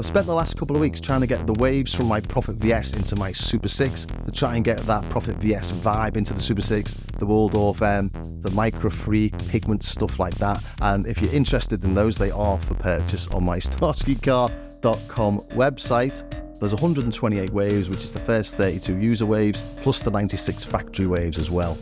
I've spent the last couple of weeks trying to get the waves from my Prophet VS into my Super 6 to try and get that Prophet VS vibe into the Super 6, the Waldorf M, the micro-free pigment, stuff like that. And if you're interested in those, they are for purchase on my starskycar.com website. There's 128 waves, which is the first 32 user waves, plus the 96 factory waves as well.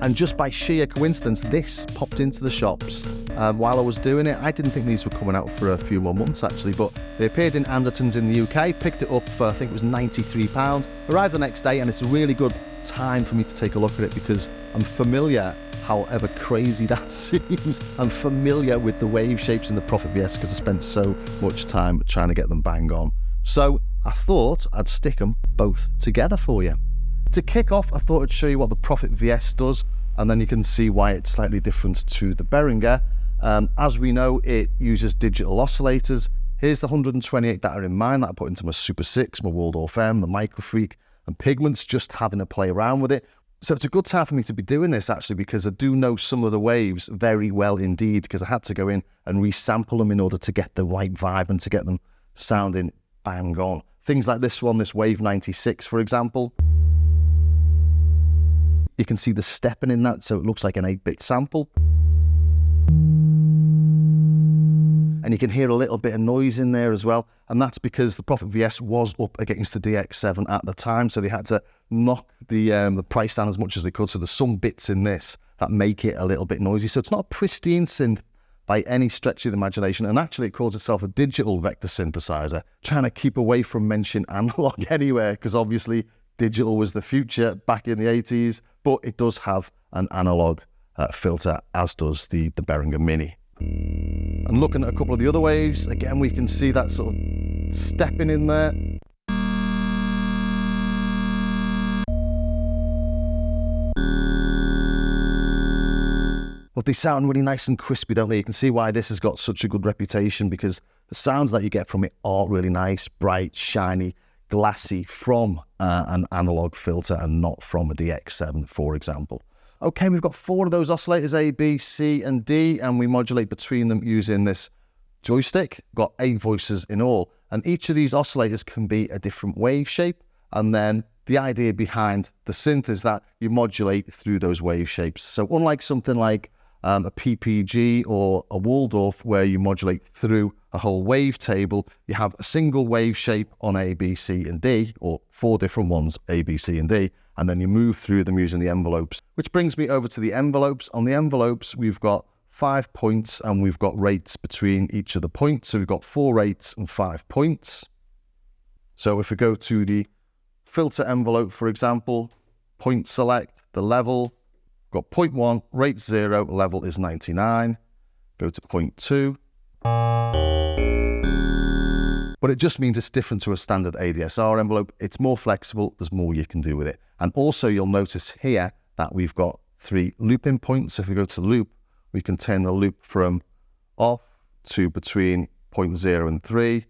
And just by sheer coincidence, this popped into the shops while I was doing it. I didn't think these were coming out for a few more months actually, but they appeared in Anderton's in the UK, picked it up for I think it was £93, arrived the next day, and it's a really good time for me to take a look at it because I'm familiar, however crazy that seems, I'm familiar with the wave shapes in the Prophet VS because I spent so much time trying to get them bang on. So I thought I'd stick them both together for you. To kick off, I thought I'd show you what the Prophet VS does, and then you can see why it's slightly different to the Behringer. As we know, it uses digital oscillators. Here's the 128 that are in mine that I put into my Super 6, my Waldorf M, the Microfreak, and Pigments, just having a play around with it. So it's a good time for me to be doing this actually, because I do know some of the waves very well indeed, because I had to go in and resample them in order to get the right vibe and to get them sounding bang on. Things like this one, this Wave 96, for example. You can see the stepping in that, so it looks like an 8-bit sample. And you can hear a little bit of noise in there as well. And that's because the Prophet VS was up against the DX7 at the time, so they had to knock the price down as much as they could. So there's some bits in this that make it a little bit noisy. So it's not a pristine synth by any stretch of the imagination. And actually it calls itself a digital vector synthesizer, trying to keep away from mention analog anywhere, because obviously digital was the future back in the 80s, but it does have an analog filter, as does the Behringer Mini. And looking at a couple of the other waves, again, we can see that sort of stepping in there. But they sound really nice and crispy, don't they? You can see why this has got such a good reputation, because the sounds that you get from it are really nice, bright, shiny, glassy, from an analog filter and not from a DX7, for example. Okay, we've got 4 of those oscillators, A, B, C, and D, and we modulate between them using this joystick. We've got 8 voices in all, and each of these oscillators can be a different wave shape, and then the idea behind the synth is that you modulate through those wave shapes. So unlike something like a PPG or a Waldorf, where you modulate through a whole wave table, you have a single wave shape on A, B, C, and D, or 4 different ones, A, B, C, and D, and then you move through them using the envelopes. Which brings me over to the envelopes. On the envelopes, we've got 5 points, and we've got rates between each of the points. So we've got 4 rates and 5 points. So if we go to the filter envelope, for example, point select, the level, got point 1, rate 0, level is 99. Go to point 2. But it just means it's different to a standard ADSR envelope. It's more flexible, there's more you can do with it. And also you'll notice here that we've got 3 looping points. If we go to loop, we can turn the loop from off to between point 0 and 3,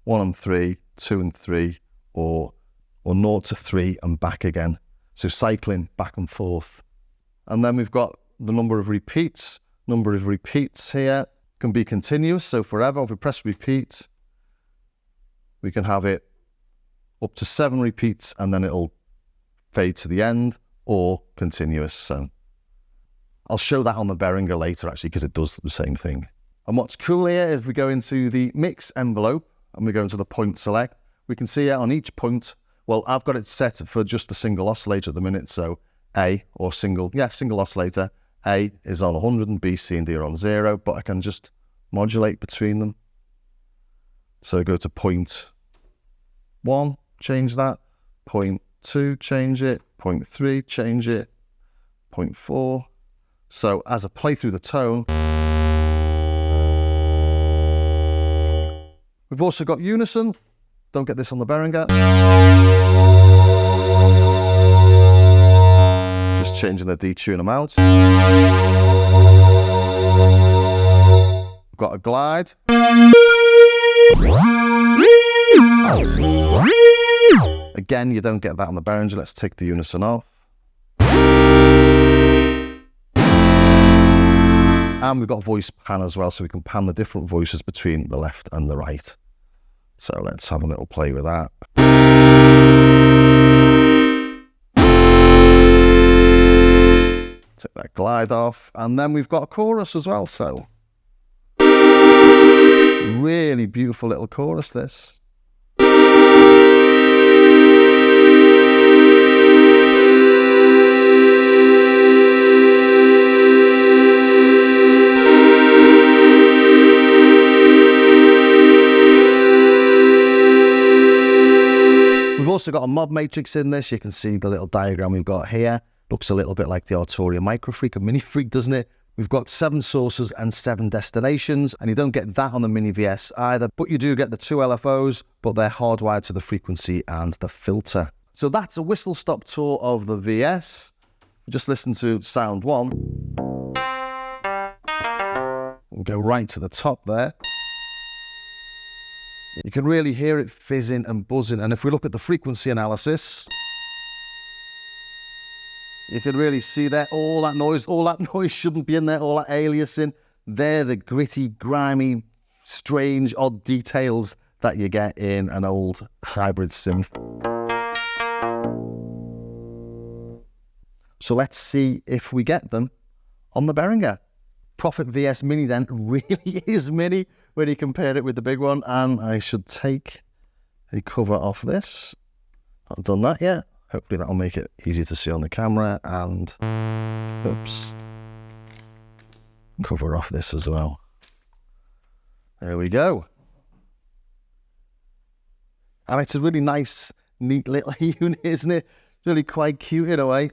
1 and 3, 2 and 3, or 0 to 3 and back again. So cycling back and forth. And then we've got the number of repeats. Number of repeats here can be continuous, so forever. If we press repeat, we can have it up to 7 repeats, and then it'll fade to the end, or continuous. So I'll show that on the Behringer later, actually, because it does the same thing. And what's cool here is we go into the mix envelope, and we go into the point select. We can see on each point, well, I've got it set for just the single oscillator at the minute, so A, or single oscillator. A is on 100 and B, C, and D are on 0, but I can just modulate between them. So go to point 1, change that, point 2, change it, point 3, change it, point 4. So as I play through the tone, we've also got unison. Don't get this on the Behringer. Just changing the detune amount. We've got a glide. Again, you don't get that on the Behringer. Let's take the unison off. And we've got voice pan as well, so we can pan the different voices between the left and the right. So let's have a little play with that. Take that glide off, and then we've got a chorus as well, so really beautiful little chorus this. We've also got a mod matrix in this. You can see the little diagram we've got here. Looks a little bit like the Arturia Micro Freak and Mini Freak, doesn't it? We've got 7 sources and 7 destinations, and you don't get that on the Mini VS either, but you do get the 2 LFOs, but they're hardwired to the frequency and the filter. So that's a whistle-stop tour of the VS. Just listen to sound 1. We'll go right to the top there. You can really hear it fizzing and buzzing, and if we look at the frequency analysis, you can really see there, all that noise shouldn't be in there, all that aliasing. They're the gritty, grimy, strange, odd details that you get in an old hybrid synth. So let's see if we get them on the Behringer. Prophet VS Mini then really is mini when you compare it with the big one, and I should take the cover off this. Not done that yet. Hopefully that'll make it easy to see on the camera, and oops, cover off this as well. There we go. And it's a really nice, neat little unit, isn't it? Really quite cute in a way.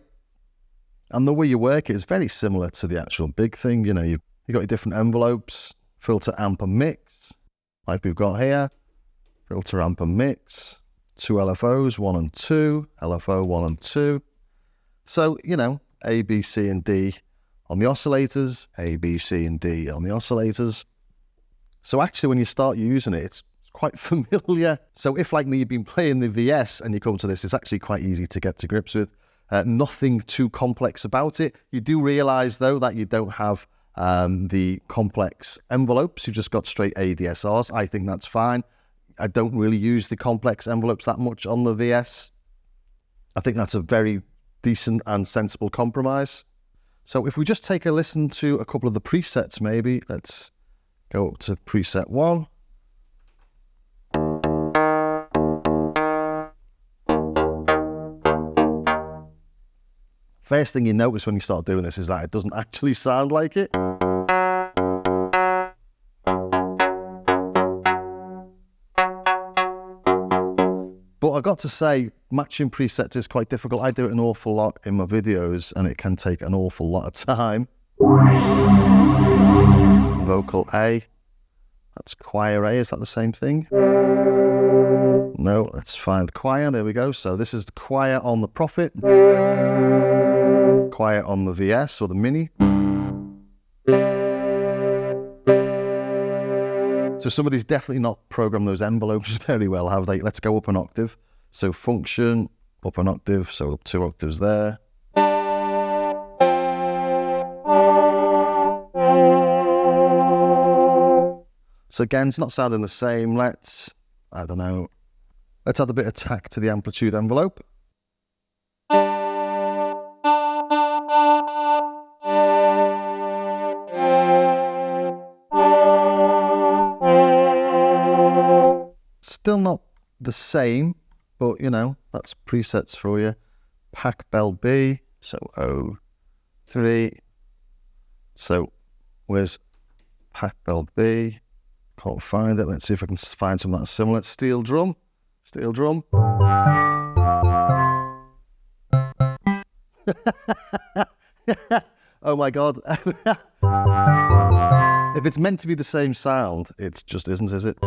And the way you work it is very similar to the actual big thing. You know, you've got your different envelopes, filter, amp, and mix, like we've got here. Filter, amp, and mix. 2 LFOs, 1 and 2, LFO 1 and 2. So, you know, A, B, C, and D on the oscillators, A, B, C, and D on the oscillators. So actually, when you start using it, it's quite familiar. So if, like me, you've been playing the VS and you come to this, it's actually quite easy to get to grips with. Nothing too complex about it. You do realize, though, that you don't have the complex envelopes. You've just got straight ADSRs. I think that's fine. I don't really use the complex envelopes that much on the VS. I think that's a very decent and sensible compromise. So if we just take a listen to a couple of the presets, maybe, let's go up to preset 1. First thing you notice when you start doing this is that it doesn't actually sound like it. But I've got to say, matching presets is quite difficult. I do it an awful lot in my videos, and it can take an awful lot of time. Vocal A. That's choir A. Is that the same thing? No, let's find choir. There we go. So this is the choir on the Prophet. Choir on the VS or the Mini. So somebody's definitely not programmed those envelopes very well, have they? Let's go up an octave. So function, up an octave, so up 2 octaves there. So again, it's not sounding the same. Let's, I don't know, let's add a bit of tack to the amplitude envelope. Still not the same, but you know, that's presets for you. Pack bell B, so O3. So where's pack bell B? Can't find it. Let's see if I can find something that's similar. Steel drum. Steel drum. Oh my God. If it's meant to be the same sound, it just isn't, is it?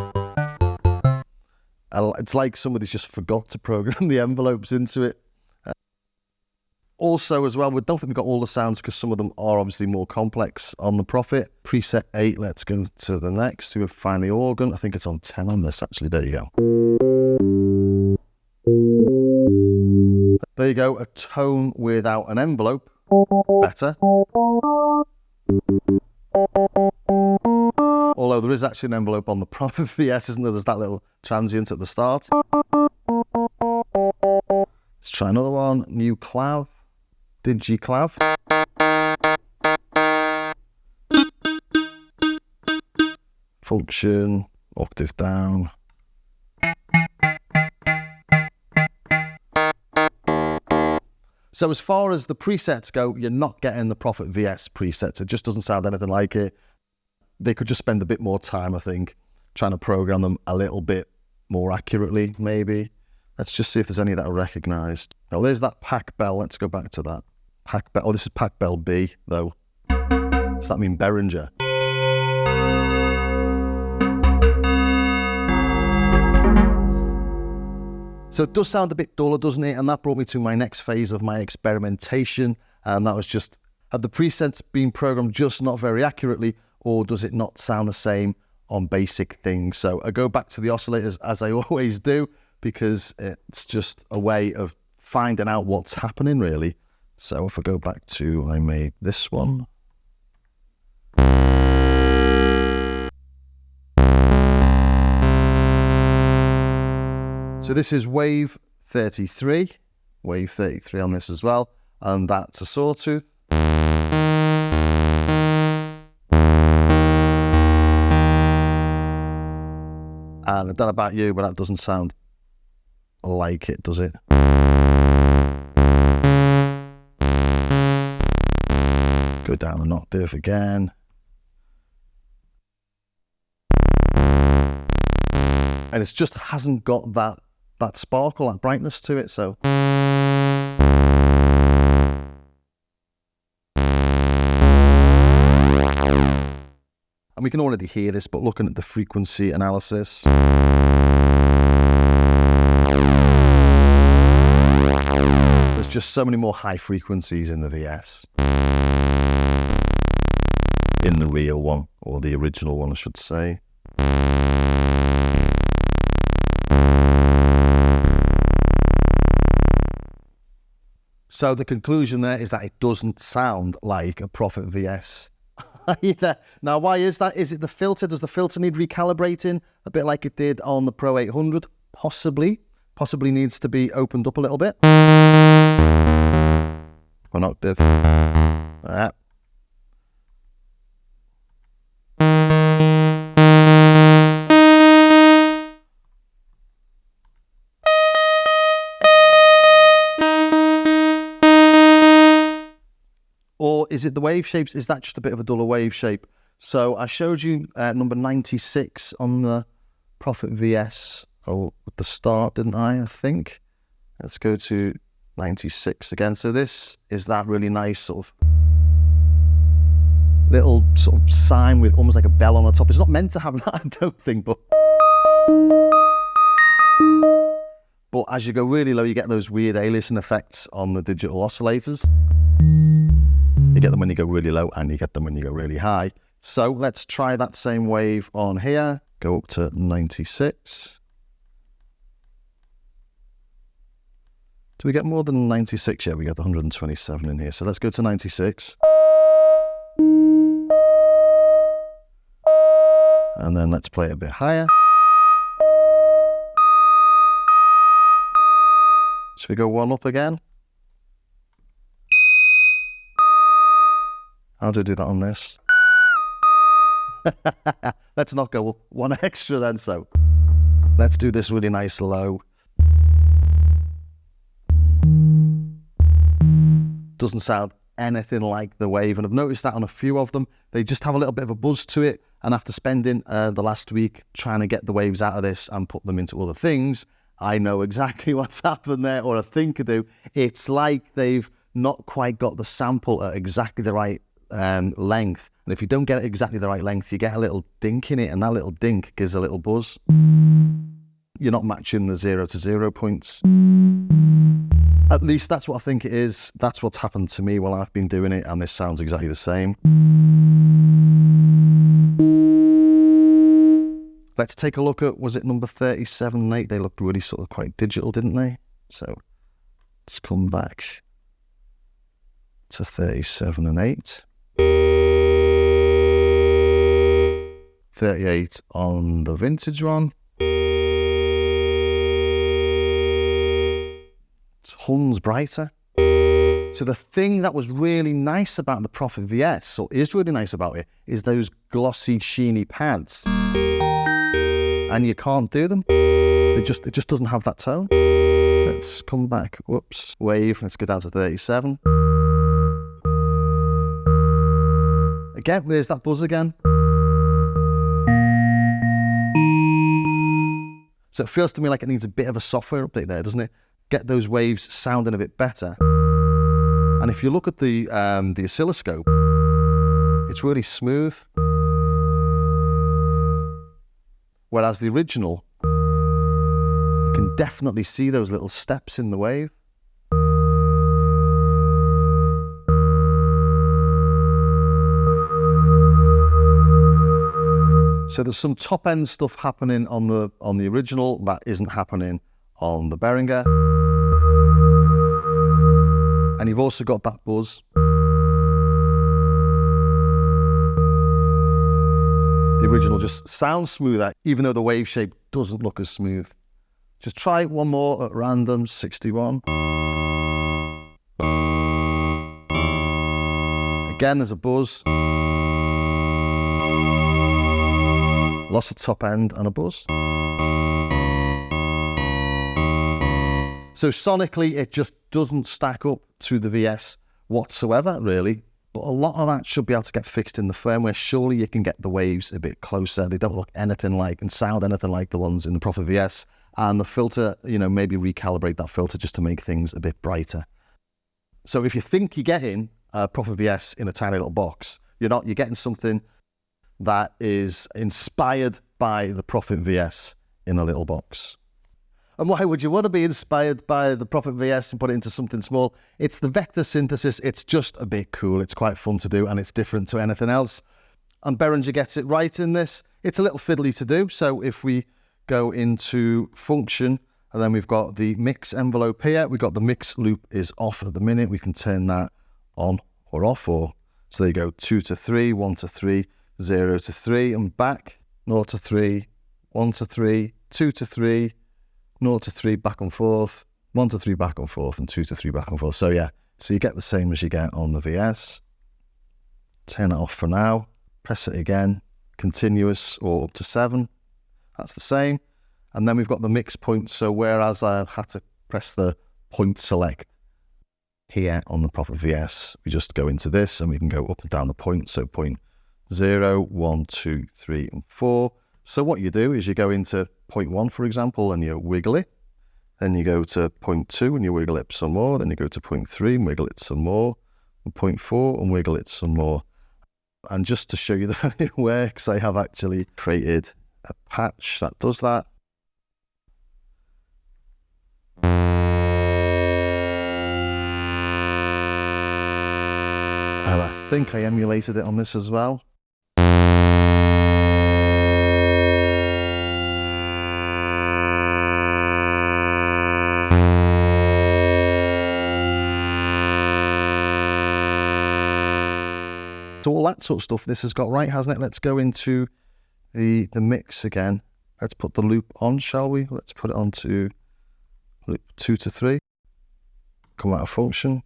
It's like somebody's just forgot to program the envelopes into it. Also, as well, we don't think we've got all the sounds because some of them are obviously more complex on the Prophet. Preset 8, let's go to the next. We'll find the organ. I think it's on 10 on this, actually. There you go. There you go, a tone without an envelope. Better. Although there is actually an envelope on the Prophet VS, isn't there? There's that little transient at the start. Let's try another one. New clav. Digi clav. Function. Octave down. So as far as the presets go, you're not getting the Prophet VS presets. It just doesn't sound anything like it. They could just spend a bit more time, I think, trying to program them a little bit more accurately, maybe. Let's just see if there's any that are recognized. Oh, there's that pack bell. Let's go back to that. Pack bell. Oh, this is pack bell B, though. Does that mean Behringer? So it does sound a bit duller, doesn't it? And that brought me to my next phase of my experimentation. And that was just, have the presets been programmed just not very accurately, or does it not sound the same on basic things? So I go back to the oscillators as I always do, because it's just a way of finding out what's happening, really. So if I go back to, I made this one. So this is wave 33 on this as well, and that's a sawtooth. And I don't know about you, but that doesn't sound like it, does it? Go down an octave again. And it just hasn't got that sparkle, that brightness to it, so. And we can already hear this, but looking at the frequency analysis. There's just so many more high frequencies in the VS. In the real one, or the original one, I should say. So the conclusion there is that it doesn't sound like a Prophet VS either. Now, why is that? Is it the filter? Does the filter need recalibrating a bit like it did on the Pro 800? Possibly. Possibly needs to be opened up a little bit. One octave. Or is it the wave shapes? Is that just a bit of a duller wave shape? So I showed you number 96 on the Prophet VS at the start, didn't I think? Let's go to 96 again. So this is that really nice sort of little sort of sign with almost like a bell on the top. It's not meant to have that, I don't think, but as you go really low, you get those weird aliasing effects on the digital oscillators. You get them when you go really low, and you get them when you go really high. So let's try that same wave on here. Go up to 96. Do we get more than 96? Yeah, we get the 127 in here. So let's go to 96. And then let's play it a bit higher. Should we go one up again? How do I do that on this? Let's not go one extra then, so let's do this really nice low. Doesn't sound anything like the wave, and I've noticed that on a few of them. They just have a little bit of a buzz to it, and after spending the last week trying to get the waves out of this and put them into other things, I know exactly what's happened there, or I think I do. It's like they've not quite got the sample at exactly the right length, and if you don't get it exactly the right length, you get a little dink in it, and that little dink gives a little buzz. You're not matching the 0 to 0 points. At least that's what I think it is. That's what's happened to me while I've been doing it, and this sounds exactly the same. Let's take a look at, was it number 37 and 8? They looked really sort of quite digital, didn't they? So let's come back to 37 and 8. 38 on the vintage one. Tons brighter. So the thing that was really nice about the Prophet VS, or is really nice about it, is those glossy, sheeny pads. And you can't do them. It just doesn't have that tone. Let's come back. Whoops. Wave. Let's go down to 37. Again, there's that buzz again. So it feels to me like it needs a bit of a software update there, doesn't it? Get those waves sounding a bit better. And if you look at the oscilloscope, it's really smooth. Whereas the original, you can definitely see those little steps in the wave. So there's some top end stuff happening on the original that isn't happening on the Behringer. And you've also got that buzz. The original just sounds smoother, even though the wave shape doesn't look as smooth. Just try one more at random, 61. Again, there's a buzz. Lots of top end and a buzz. So sonically, it just doesn't stack up to the VS whatsoever, really. But a lot of that should be able to get fixed in the firmware. Surely you can get the waves a bit closer. They don't look anything like and sound anything like the ones in the Prophet VS. And the filter, maybe recalibrate that filter just to make things a bit brighter. So if you think you're getting a Prophet VS in a tiny little box, you're not. You're getting something that is inspired by the Prophet VS in a little box. And why would you want to be inspired by the Prophet VS and put it into something small? It's the vector synthesis. It's just a bit cool. It's quite fun to do, and it's different to anything else. And Behringer gets it right in this. It's a little fiddly to do. So if we go into function, and then we've got the mix envelope here. We've got the mix loop is off at the minute. We can turn that on or off. So there you go, 2 to 3, 1 to 3, 0 to 3, and back, 0 to 3, 1 to 3, 2 to 3, 0 to 3, back and forth, 1 to 3, back and forth, and 2 to 3, back and forth. So yeah, so you get the same as you get on the VS. Turn it off for now. Press it again, continuous or up to 7. That's the same. And then we've got the mix point. So whereas I had to press the point select here on the Prophet VS, we just go into this and we can go up and down the point. So point 0, 1, 2, 3, and 4. So what you do is you go into point 1, for example, and you wiggle it. Then you go to point 2 and you wiggle it some more. Then you go to point 3 and wiggle it some more. And point 4 and wiggle it some more. And just to show you that it works, I have actually created a patch that does that. And I think I emulated it on this as well. So all that sort of stuff this has got right, hasn't it? Let's go into the mix again. Let's put the loop on, shall we? Let's put it on to loop 2 to 3. Come out of function.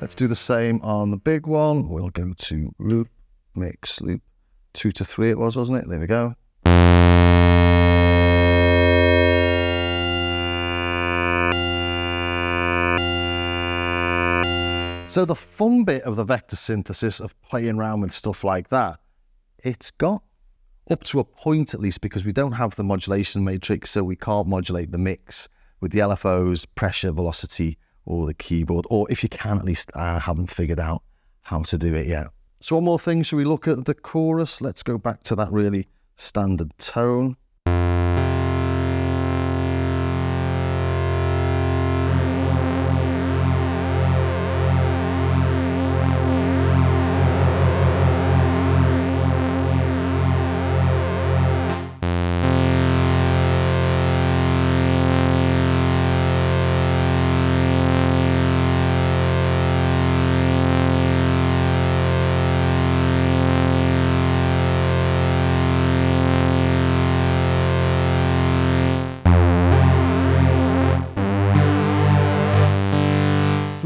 Let's do the same on the big one. We'll go to loop, mix, loop 2 to 3 it was, wasn't it? There we go. So the fun bit of the vector synthesis, of playing around with stuff like that, it's got up to a point at least, because we don't have the modulation matrix, so we can't modulate the mix with the LFOs, pressure, velocity, or the keyboard, or if you can, at least haven't figured out how to do it yet. So one more thing, should we look at the chorus? Let's go back to that really standard tone.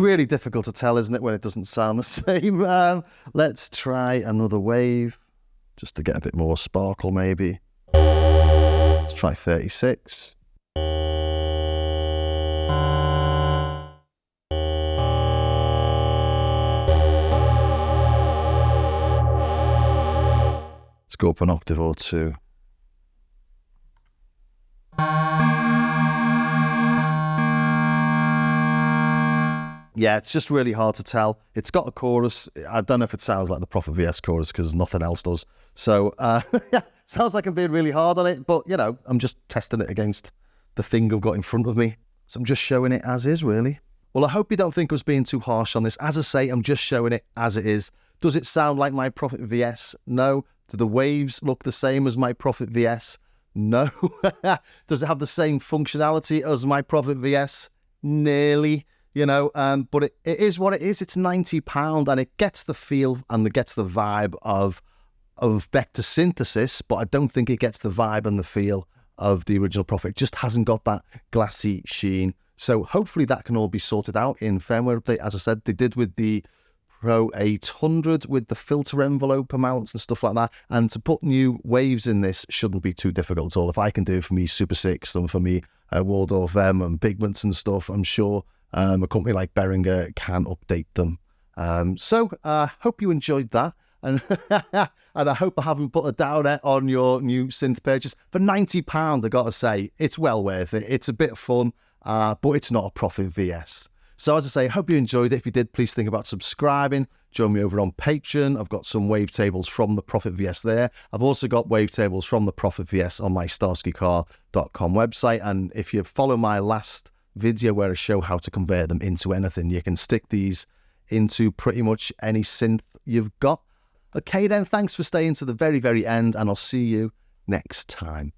really difficult to tell, isn't it, when it doesn't sound the same? Let's try another wave, just to get a bit more sparkle maybe. Let's try 36. Let's go up an octave or two. Yeah, it's just really hard to tell. It's got a chorus. I don't know if it sounds like the Prophet VS chorus because nothing else does. So, yeah, sounds like I'm being really hard on it, but, you know, I'm just testing it against the thing I've got in front of me. So I'm just showing it as is, really. Well, I hope you don't think I was being too harsh on this. As I say, I'm just showing it as it is. Does it sound like my Prophet VS? No. Do the waves look the same as my Prophet VS? No. Does it have the same functionality as my Prophet VS? Nearly. You know, but it is what it is. It's £90 and it gets the feel and it gets the vibe of vector synthesis, but I don't think it gets the vibe and the feel of the original Prophet. It just hasn't got that glassy sheen. So hopefully that can all be sorted out in firmware update. As I said, they did with the Pro 800 with the filter envelope amounts and stuff like that. And to put new waves in this shouldn't be too difficult at all. If I can do it for me Super 6 and for me Waldorf M and pigments and stuff, I'm sure a company like Behringer can update them. So I hope you enjoyed that. And, and I hope I haven't put a downer on your new synth purchase. For £90, I got to say, it's well worth it. It's a bit of fun, but it's not a Prophet VS. So as I say, I hope you enjoyed it. If you did, please think about subscribing. Join me over on Patreon. I've got some wavetables from the Prophet VS there. I've also got wavetables from the Prophet VS on my starskycar.com website. And if you follow my last video where I show how to convert them into anything, you can stick these into pretty much any synth you've got. Okay then, thanks for staying to the very, very end, and I'll see you next time.